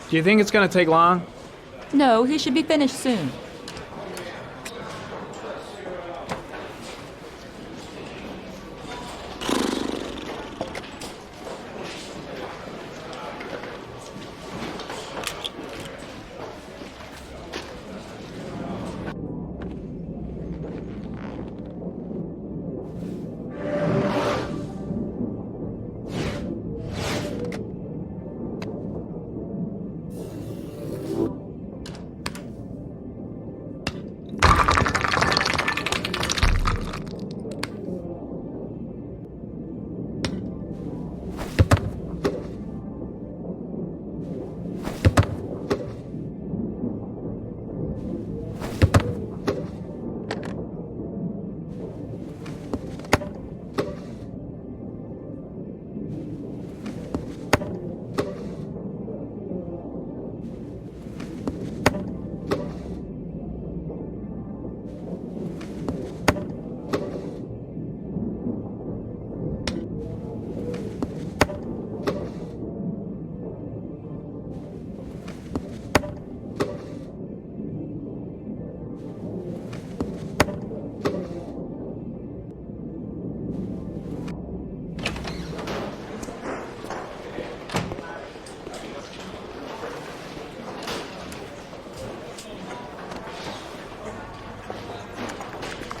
Do you think it's gonna take long? No, he should be finished soon.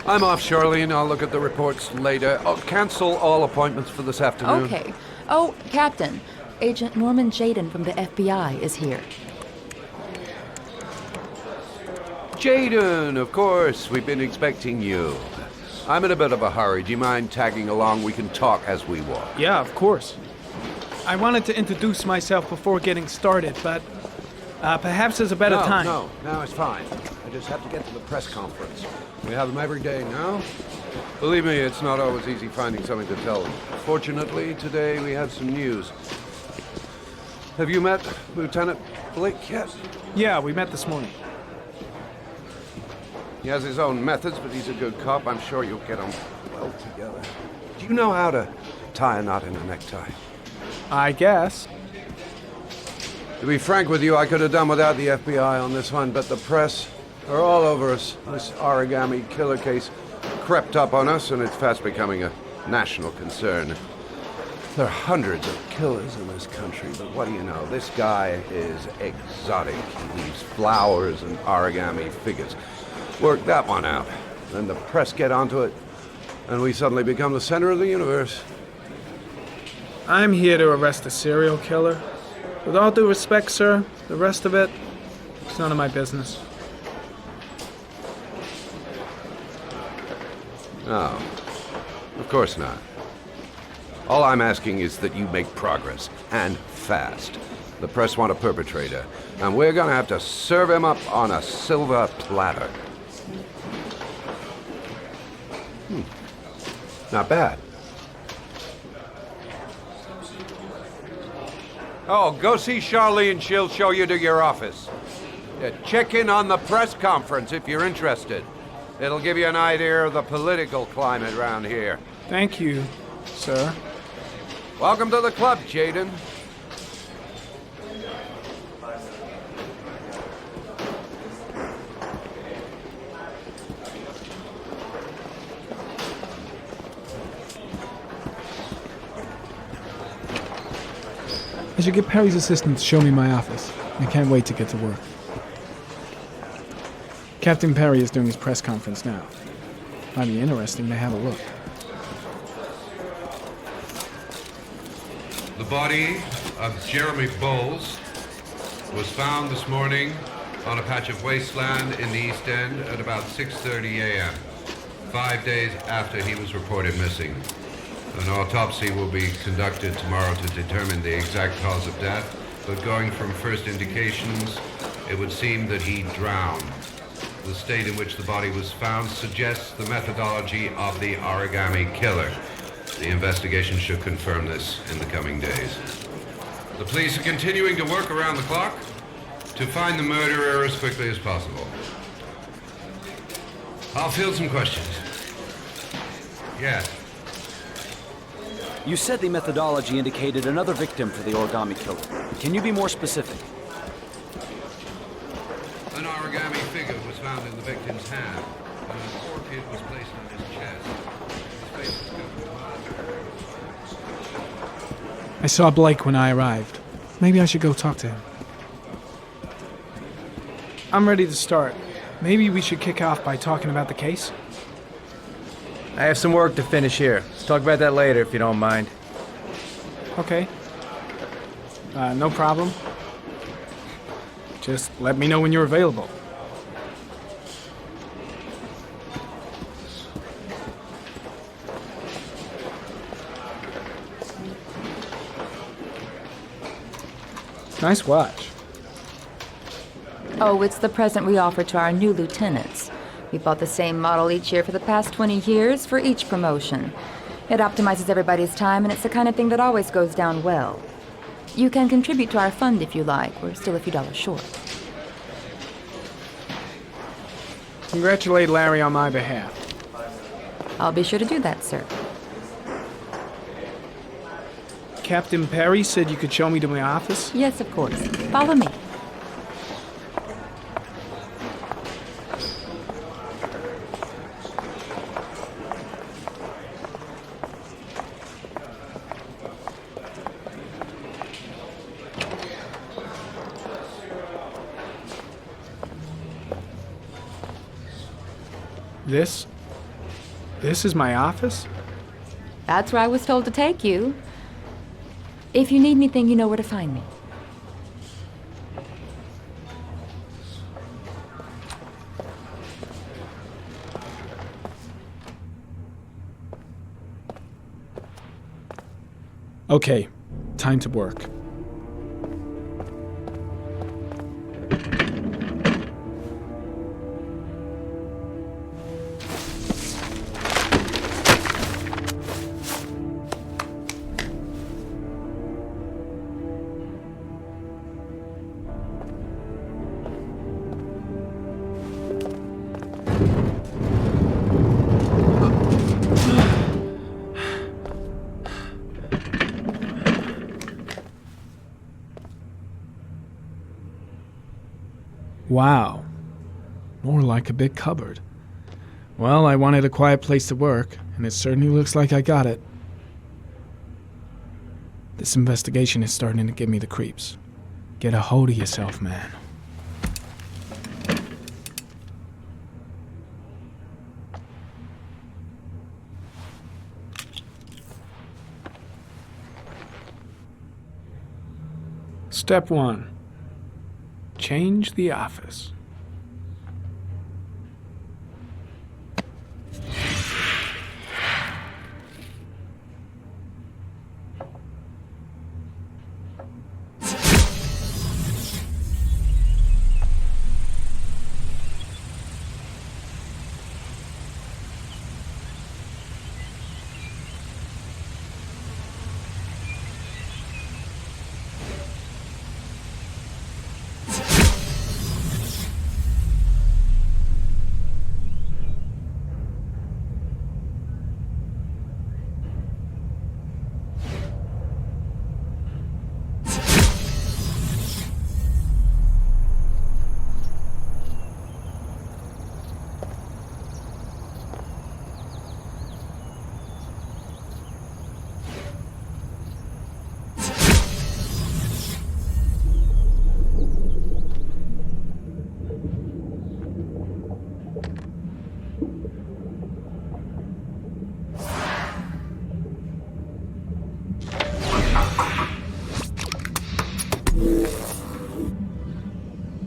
I'm off, Charlene. I'll look at the reports later. I'll cancel all appointments for this afternoon. Okay. Oh, Captain. Agent Norman Jaden from the FBI is here. Jaden, of course. We've been expecting you. I'm in a bit of a hurry. Do you mind tagging along? We can talk as we walk. Yeah, of course. I wanted to introduce myself before getting started, but perhaps there's a better time. No, it's fine. I just have to get to the press conference. We have them every day now. Believe me, it's not always easy finding something to tell them. Fortunately, today we have some news. Have you met Lieutenant Blake yet? Yeah, we met this morning. He has his own methods, but he's a good cop. I'm sure you'll get on well together. Do you know how to tie a knot in a necktie? I guess. To be frank with you, I could have done without the FBI on this one, but the press are all over us. This Origami Killer case crept up on us, and it's fast becoming a national concern. There are hundreds of killers in this country, but what do you know? This guy is exotic. He leaves flowers and origami figures. Work that one out. Then the press get onto it, and we suddenly become the center of the universe. I'm here to arrest a serial killer. With all due respect, sir, the rest of it, it's none of my business. No, of course not. All I'm asking is that you make progress, and fast. The press want a perpetrator, and we're gonna have to serve him up on a silver platter. Not bad. Oh, go see Charlene. She'll show you to your office. Check in on the press conference if you're interested. It'll give you an idea of the political climate around here. Thank you, sir. Welcome to the club, Jaden. I should get Perry's assistant to show me my office. I can't wait to get to work. Captain Perry is doing his press conference now. Might be interesting to have a look. The body of Jeremy Bowles was found this morning on a patch of wasteland in the East End at about 6:30 a.m., 5 days after he was reported missing. An autopsy will be conducted tomorrow to determine the exact cause of death, but going from first indications, it would seem that he drowned. The state in which the body was found suggests the methodology of the Origami Killer. The investigation should confirm this in the coming days. The police are continuing to work around the clock to find the murderer as quickly as possible. I'll field some questions. Yes. You said the methodology indicated another victim for the Origami Killer. Can you be more specific? victim's hand, and an orchid was placed on his chest. His face was covered with mud. I saw Blake when I arrived. Maybe I should go talk to him. I'm ready to start. Maybe we should kick off by talking about the case? I have some work to finish here. Let's talk about that later if you don't mind. Okay. No problem. Just let me know when you're available. Nice watch. Oh, it's the present we offer to our new lieutenants. We bought the same model each year for the past 20 years for each promotion. It optimizes everybody's time, and it's the kind of thing that always goes down well. You can contribute to our fund if you like. We're still a few dollars short. Congratulate Larry on my behalf. I'll be sure to do that, sir. Captain Perry said you could show me to my office? Yes, of course. Follow me. This is my office? That's where I was told to take you. If you need anything, you know where to find me. Okay, time to work. Wow. More like a big cupboard. Well, I wanted a quiet place to work, and it certainly looks like I got it. This investigation is starting to give me the creeps. Get a hold of yourself, man. Step 1. Change the office.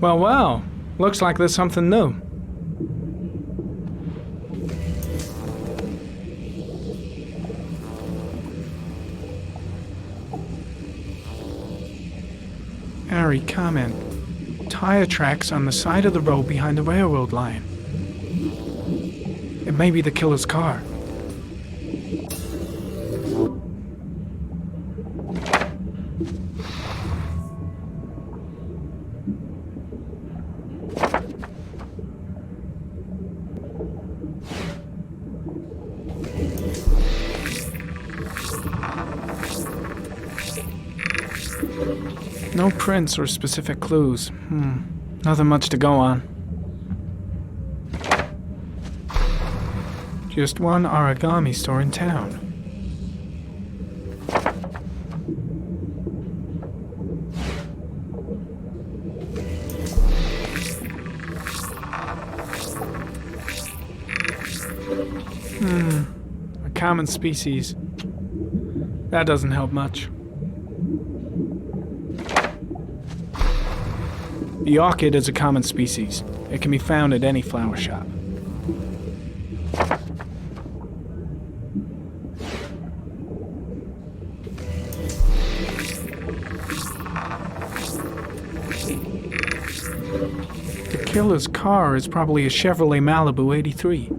Well, looks like there's something new. Harry, comment. Tire tracks on the side of the road behind the railroad line. It may be the killer's car. No prints or specific clues. Nothing much to go on. Just one origami store in town. A common species. That doesn't help much. The orchid is a common species. It can be found at any flower shop. The killer's car is probably a Chevrolet Malibu 83.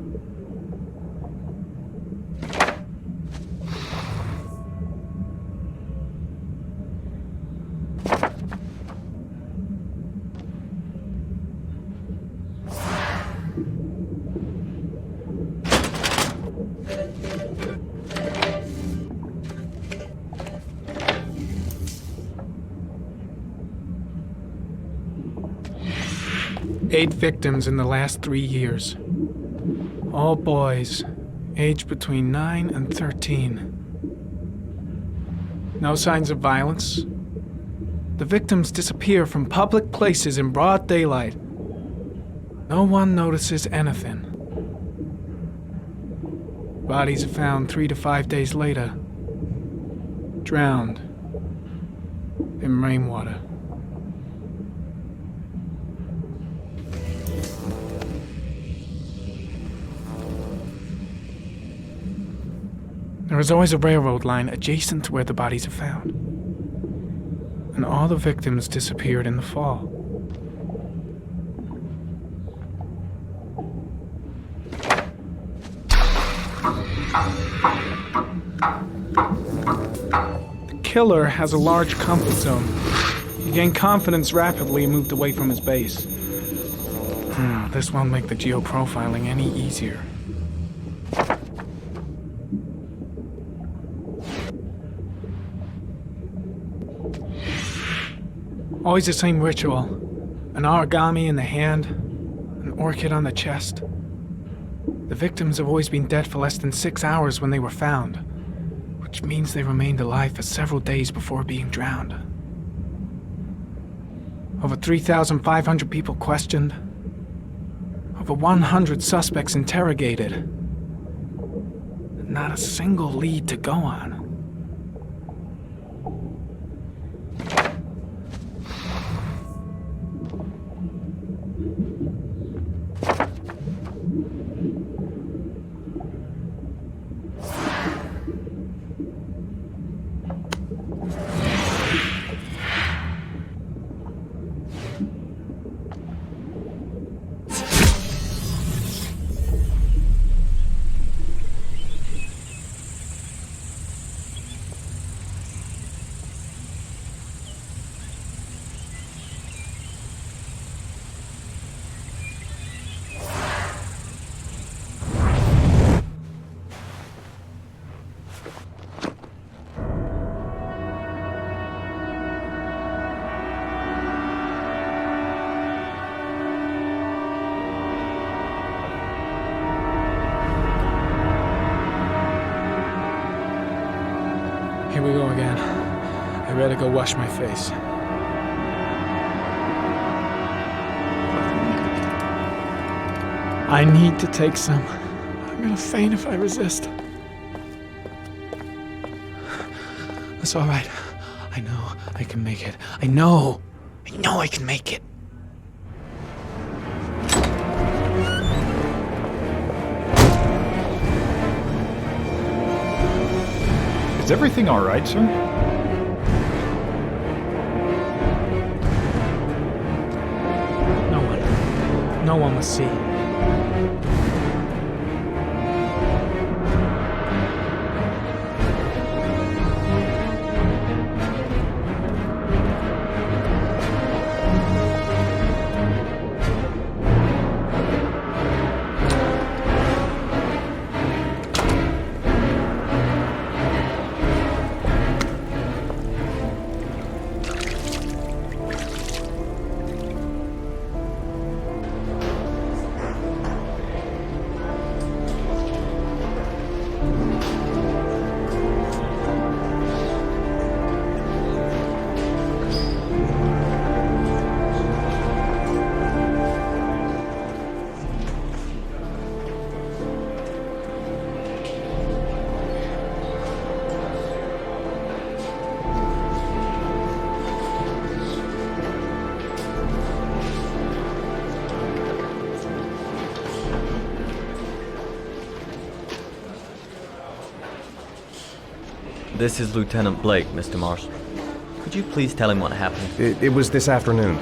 Eight victims in the last 3 years. All boys, aged between 9 and 13. No signs of violence. The victims disappear from public places in broad daylight. No one notices anything. Bodies are found 3 to 5 days later, drowned in rainwater. There is always a railroad line adjacent to where the bodies are found. And all the victims disappeared in the fall. The killer has a large comfort zone. He gained confidence rapidly and moved away from his base. This won't make the geoprofiling any easier. Always the same ritual. An origami in the hand, an orchid on the chest. The victims have always been dead for less than 6 hours when they were found, which means they remained alive for several days before being drowned. Over 3,500 people questioned. Over 100 suspects interrogated. Not a single lead to go on. Here we go again. I better go wash my face. I need to take some. I'm gonna faint if I resist. That's all right. I know I can make it. I know I can make it. Is everything all right, sir? No one must see. This is Lieutenant Blake, Mr. Mars. Could you please tell him what happened? It was this afternoon.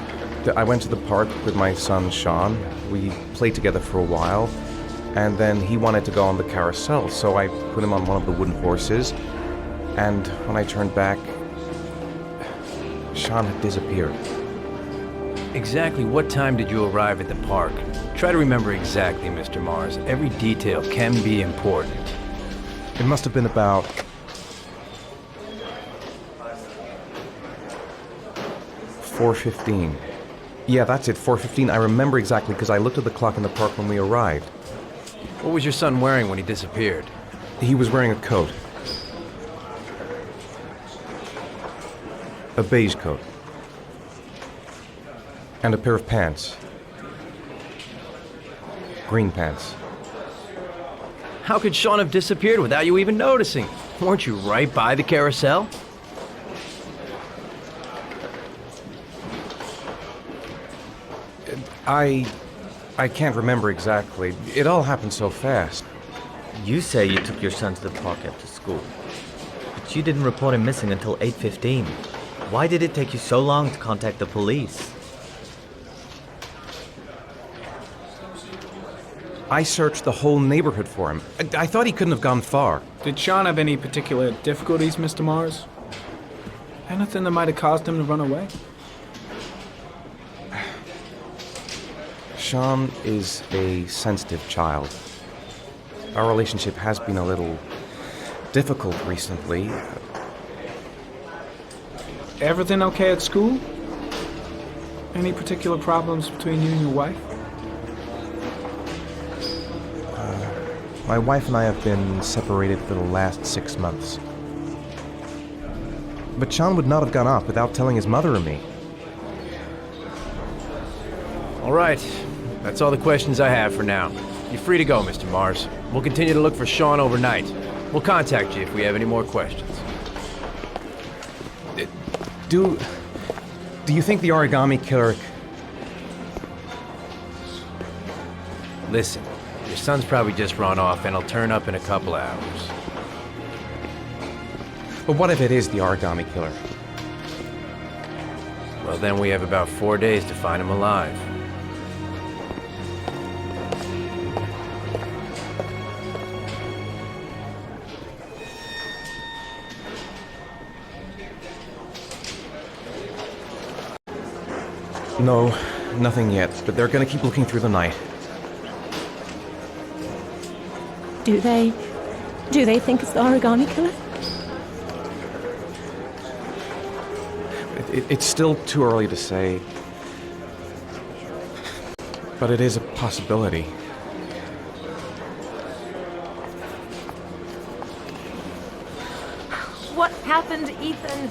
I went to the park with my son, Sean. We played together for a while, and then he wanted to go on the carousel, so I put him on one of the wooden horses, and when I turned back, Sean had disappeared. Exactly what time did you arrive at the park? Try to remember exactly, Mr. Mars. Every detail can be important. It must have been about 4:15. Yeah, that's it, 4:15. I remember exactly because I looked at the clock in the park when we arrived. What was your son wearing when he disappeared? He was wearing a coat. A beige coat. And a pair of pants. Green pants. How could Sean have disappeared without you even noticing? Weren't you right by the carousel? I can't remember exactly. It all happened so fast. You say you took your son to the park after school, but you didn't report him missing until 8:15. Why did it take you so long to contact the police? I searched the whole neighborhood for him. I thought he couldn't have gone far. Did Sean have any particular difficulties, Mr. Mars? Anything that might have caused him to run away? Sean is a sensitive child. Our relationship has been a little difficult recently. Everything okay at school? Any particular problems between you and your wife? My wife and I have been separated for the last 6 months. But Sean would not have gone off without telling his mother or me. All right. That's all the questions I have for now. You're free to go, Mr. Mars. We'll continue to look for Sean overnight. We'll contact you if we have any more questions. Do you think the Origami Killer... Listen, your son's probably just run off and he'll turn up in a couple hours. But what if it is the Origami Killer? Well, then we have about 4 days to find him alive. No, nothing yet, but they're gonna keep looking through the night. Do they think it's the Origami Killer? It's still too early to say, but it is a possibility. What happened, Ethan?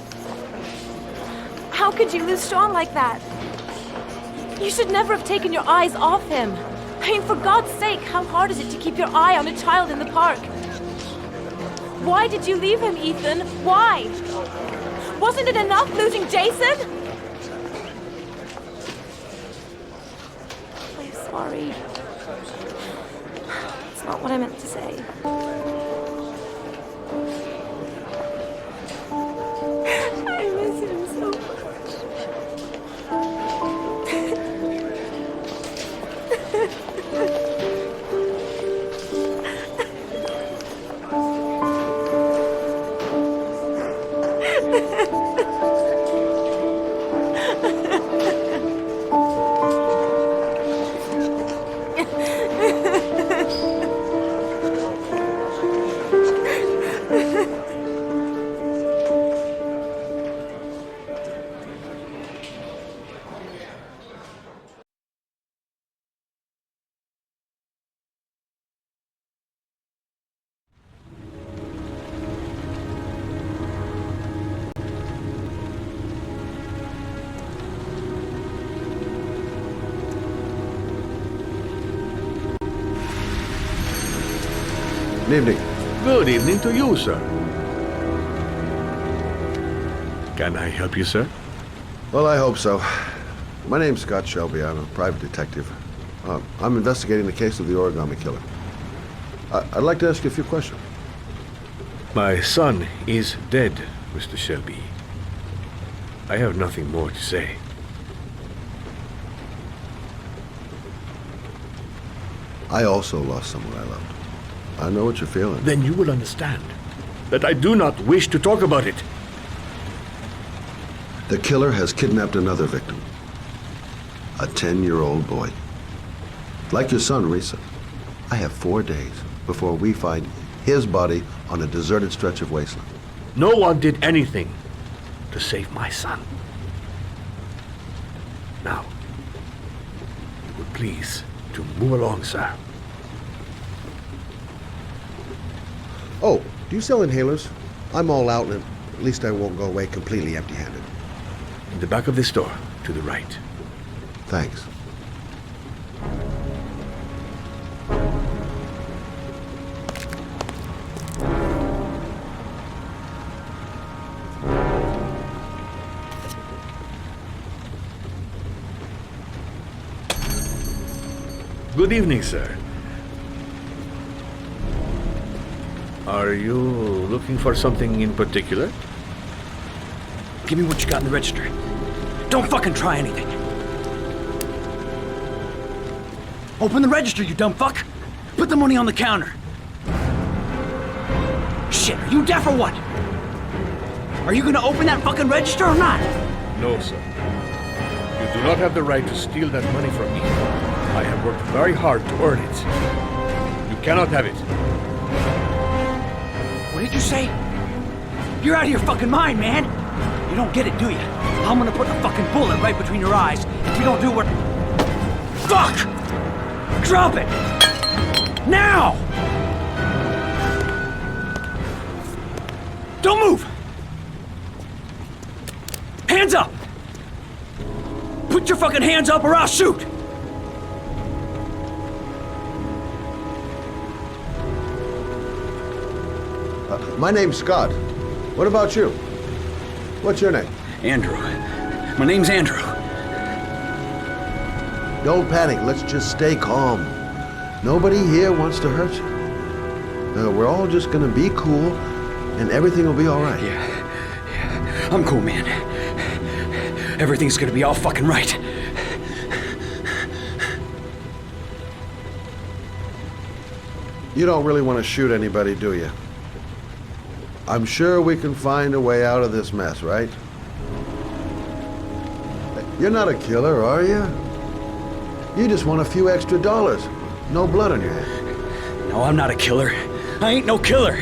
How could you lose Sean like that? You should never have taken your eyes off him. I mean, for God's sake, how hard is it to keep your eye on a child in the park? Why did you leave him, Ethan? Why? Wasn't it enough losing Jason? I'm sorry. It's not what I meant to say. I miss him so much. Good evening. Good evening to you, sir. Can I help you, sir? Well, I hope so. My name's Scott Shelby. I'm a private detective. I'm investigating the case of the Origami Killer. I'd like to ask you a few questions. My son is dead, Mr. Shelby. I have nothing more to say. I also lost someone I loved. I know what you're feeling. Then you will understand that I do not wish to talk about it. The killer has kidnapped another victim. A 10-year-old boy. Like your son, Risa. I have 4 days before we find his body on a deserted stretch of wasteland. No one did anything to save my son. Now, you would please to move along, sir. Oh, do you sell inhalers? I'm all out, and at least I won't go away completely empty-handed. In the back of this store, to the right. Thanks. Good evening, sir. Are you looking for something in particular? Give me what you got in the register. Don't fucking try anything. Open the register, you dumb fuck. Put the money on the counter. Shit, are you deaf or what? Are you gonna open that fucking register or not? No, sir. You do not have the right to steal that money from me. I have worked very hard to earn it. You cannot have it. What did you say? You're out of your fucking mind, man. You don't get it, do you? I'm gonna put a fucking bullet right between your eyes if you don't do what... Fuck! Drop it! Now! Don't move! Hands up! Put your fucking hands up or I'll shoot! My name's Scott. What about you? What's your name? Andrew. My name's Andrew. Don't panic. Let's just stay calm. Nobody here wants to hurt you. We're all just gonna be cool, and everything will be all right. Yeah. I'm cool, man. Everything's gonna be all fucking right. You don't really want to shoot anybody, do you? I'm sure we can find a way out of this mess, right? You're not a killer, are you? You just want a few extra dollars. No blood on your hands. No, I'm not a killer. I ain't no killer.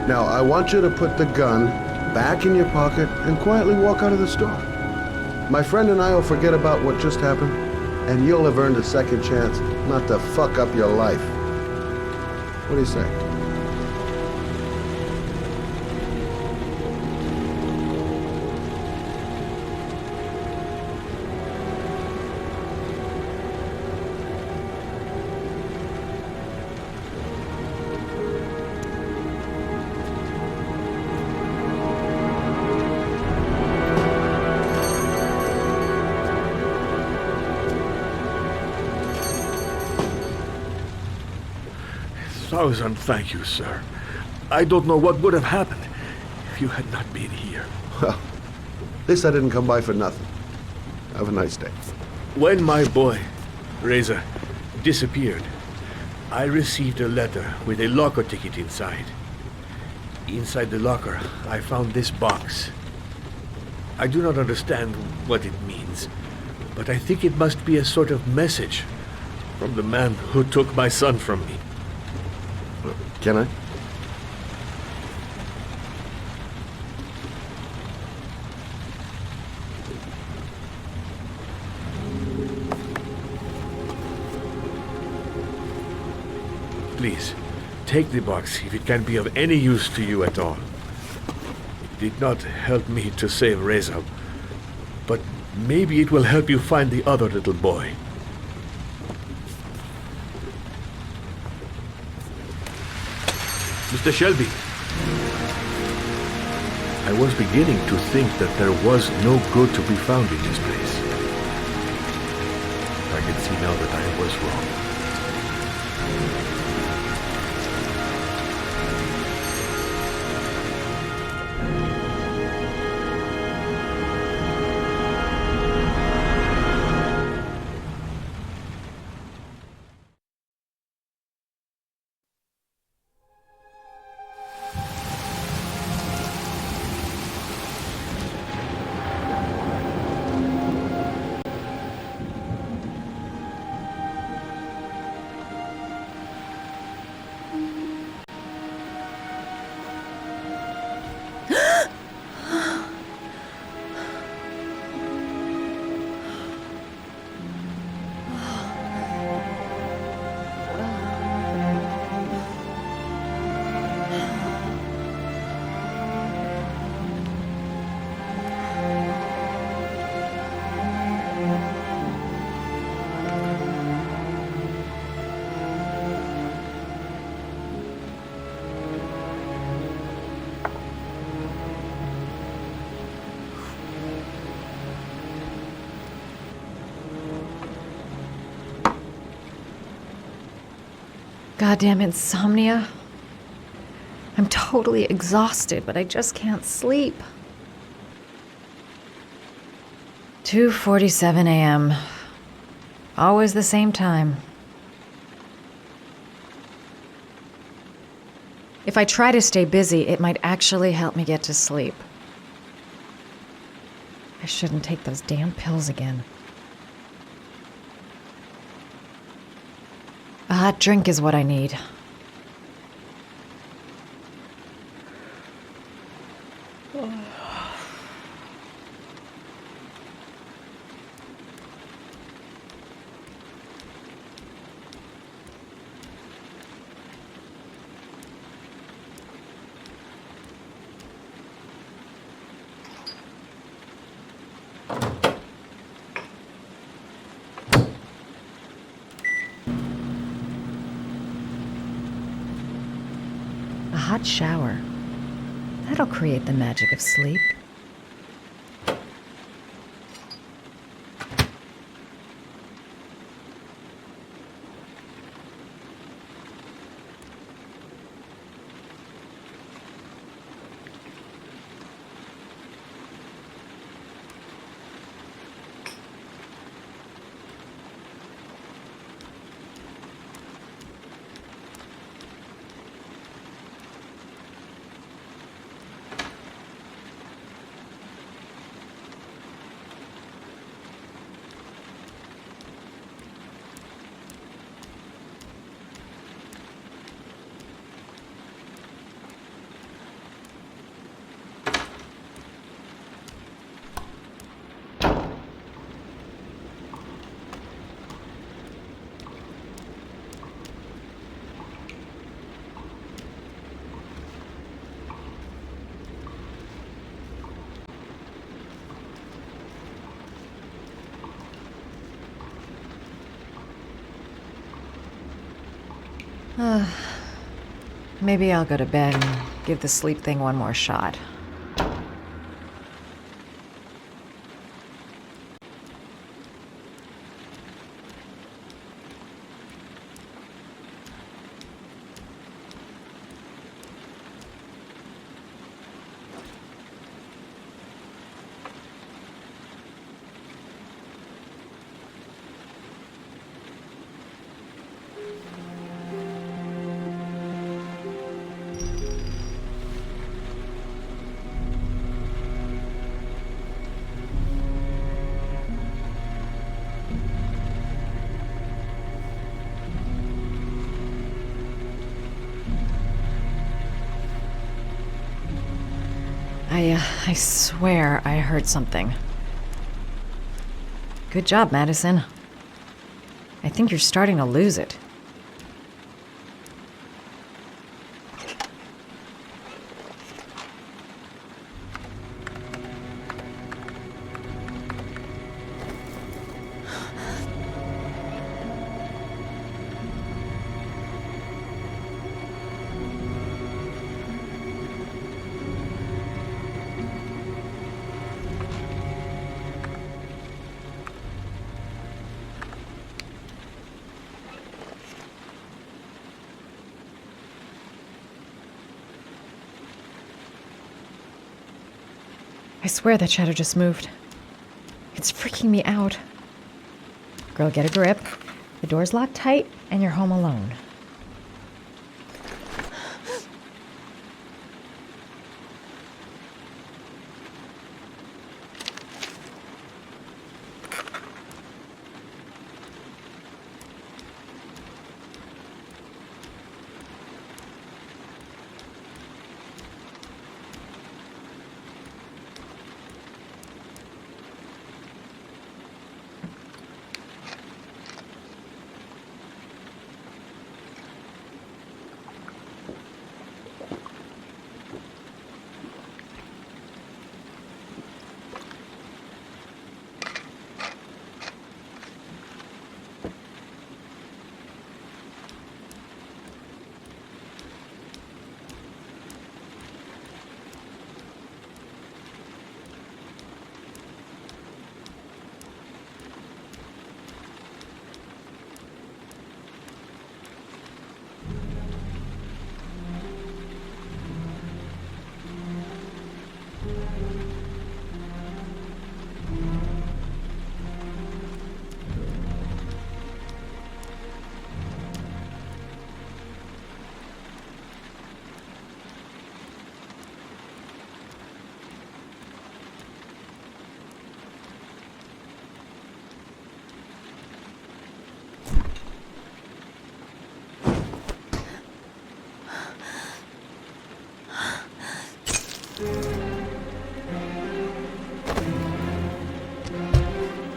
Now, I want you to put the gun back in your pocket and quietly walk out of the store. My friend and I will forget about what just happened, and you'll have earned a second chance not to fuck up your life. What do you say? Thousand thank you, sir. I don't know what would have happened if you had not been here. Well, at least I didn't come by for nothing. Have a nice day. When my boy, Reza, disappeared, I received a letter with a locker ticket inside. Inside the locker, I found this box. I do not understand what it means, but I think it must be a sort of message from the man who took my son from me. Can I? Please, take the box if it can be of any use to you at all. It did not help me to save Reza, but maybe it will help you find the other little boy. Mr. Shelby, I was beginning to think that there was no good to be found in this place. I can see now that I was wrong. Goddamn insomnia. I'm totally exhausted, but I just can't sleep. 2:47 a.m. Always the same time. If I try to stay busy, it might actually help me get to sleep. I shouldn't take those damn pills again. A hot drink is what I need. A hot shower. That'll create the magic of sleep. Maybe I'll go to bed and give the sleep thing one more shot. I swear I heard something. Good job, Madison. I think you're starting to lose it. I swear that shadow just moved. It's freaking me out. Girl, get a grip. The door's locked tight, and you're home alone.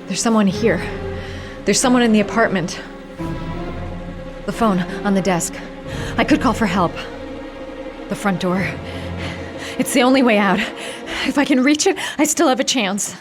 There's someone here. There's someone in the apartment. The phone on the desk. I could call for help. The front door. It's the only way out. If I can reach it, I still have a chance.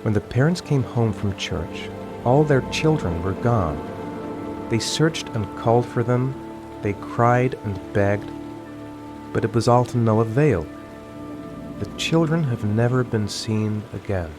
When the parents came home from church, all their children were gone. They searched and called for them, they cried and begged, but it was all to no avail. The children have never been seen again.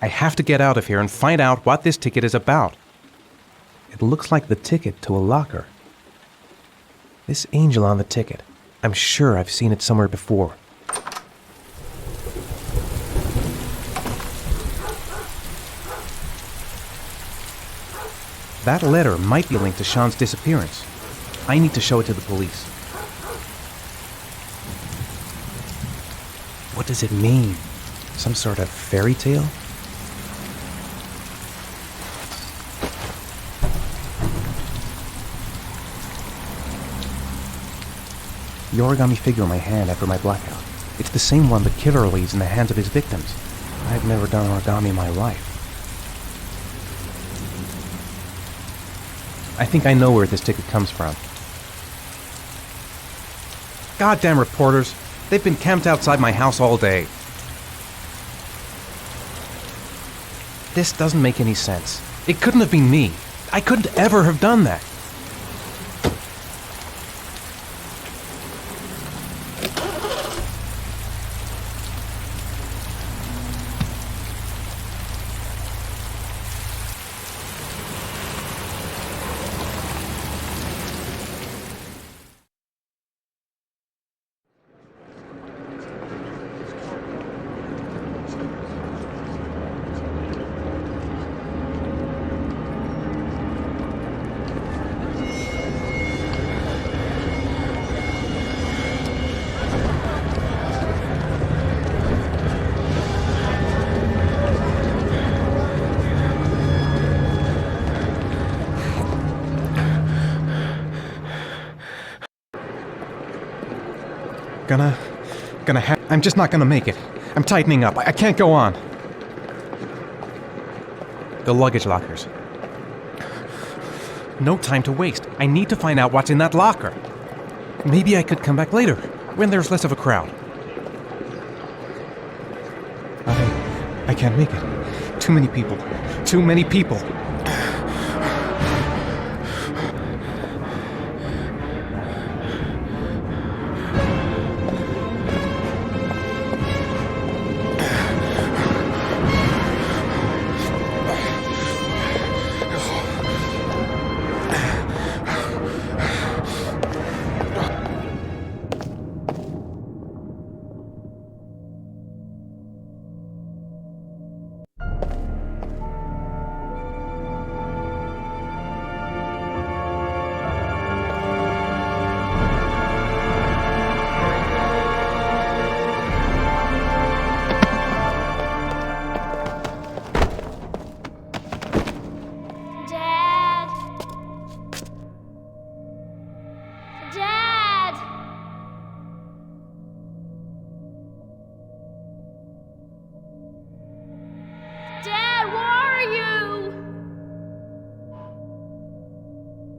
I have to get out of here and find out what this ticket is about. It looks like the ticket to a locker. This angel on the ticket, I'm sure I've seen it somewhere before. That letter might be linked to Sean's disappearance. I need to show it to the police. What does it mean? Some sort of fairy tale? The origami figure in my hand after my blackout. It's the same one the killer leaves in the hands of his victims. I've never done origami in my life. I think I know where this ticket comes from. Goddamn reporters. They've been camped outside my house all day. This doesn't make any sense. It couldn't have been me. I couldn't ever have done that. I'm just not gonna make it. I'm tightening up. I can't go on. The luggage lockers. No time to waste. I need to find out what's in that locker. Maybe I could come back later, when there's less of a crowd. I can't make it. Too many people. Too many people.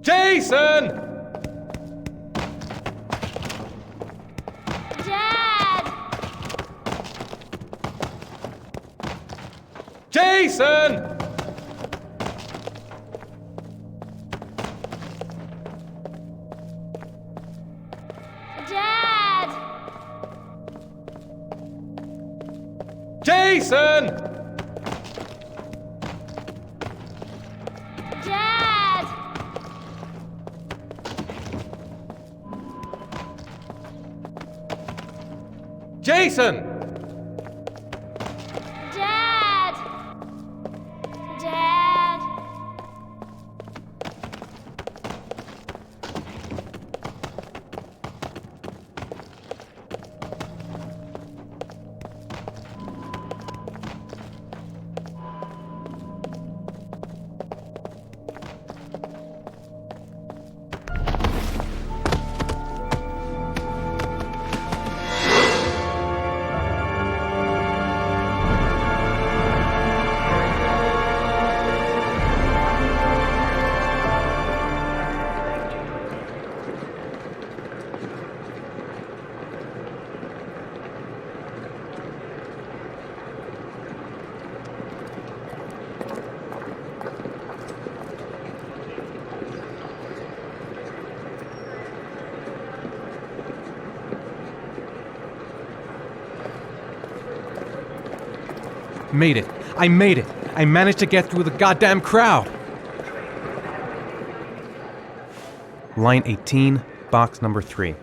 Jason! Dad! Jason! Dad! Jason! Jason! Dad! Dad! Made it. I made it. I managed to get through the goddamn crowd. Line 18, box number 3.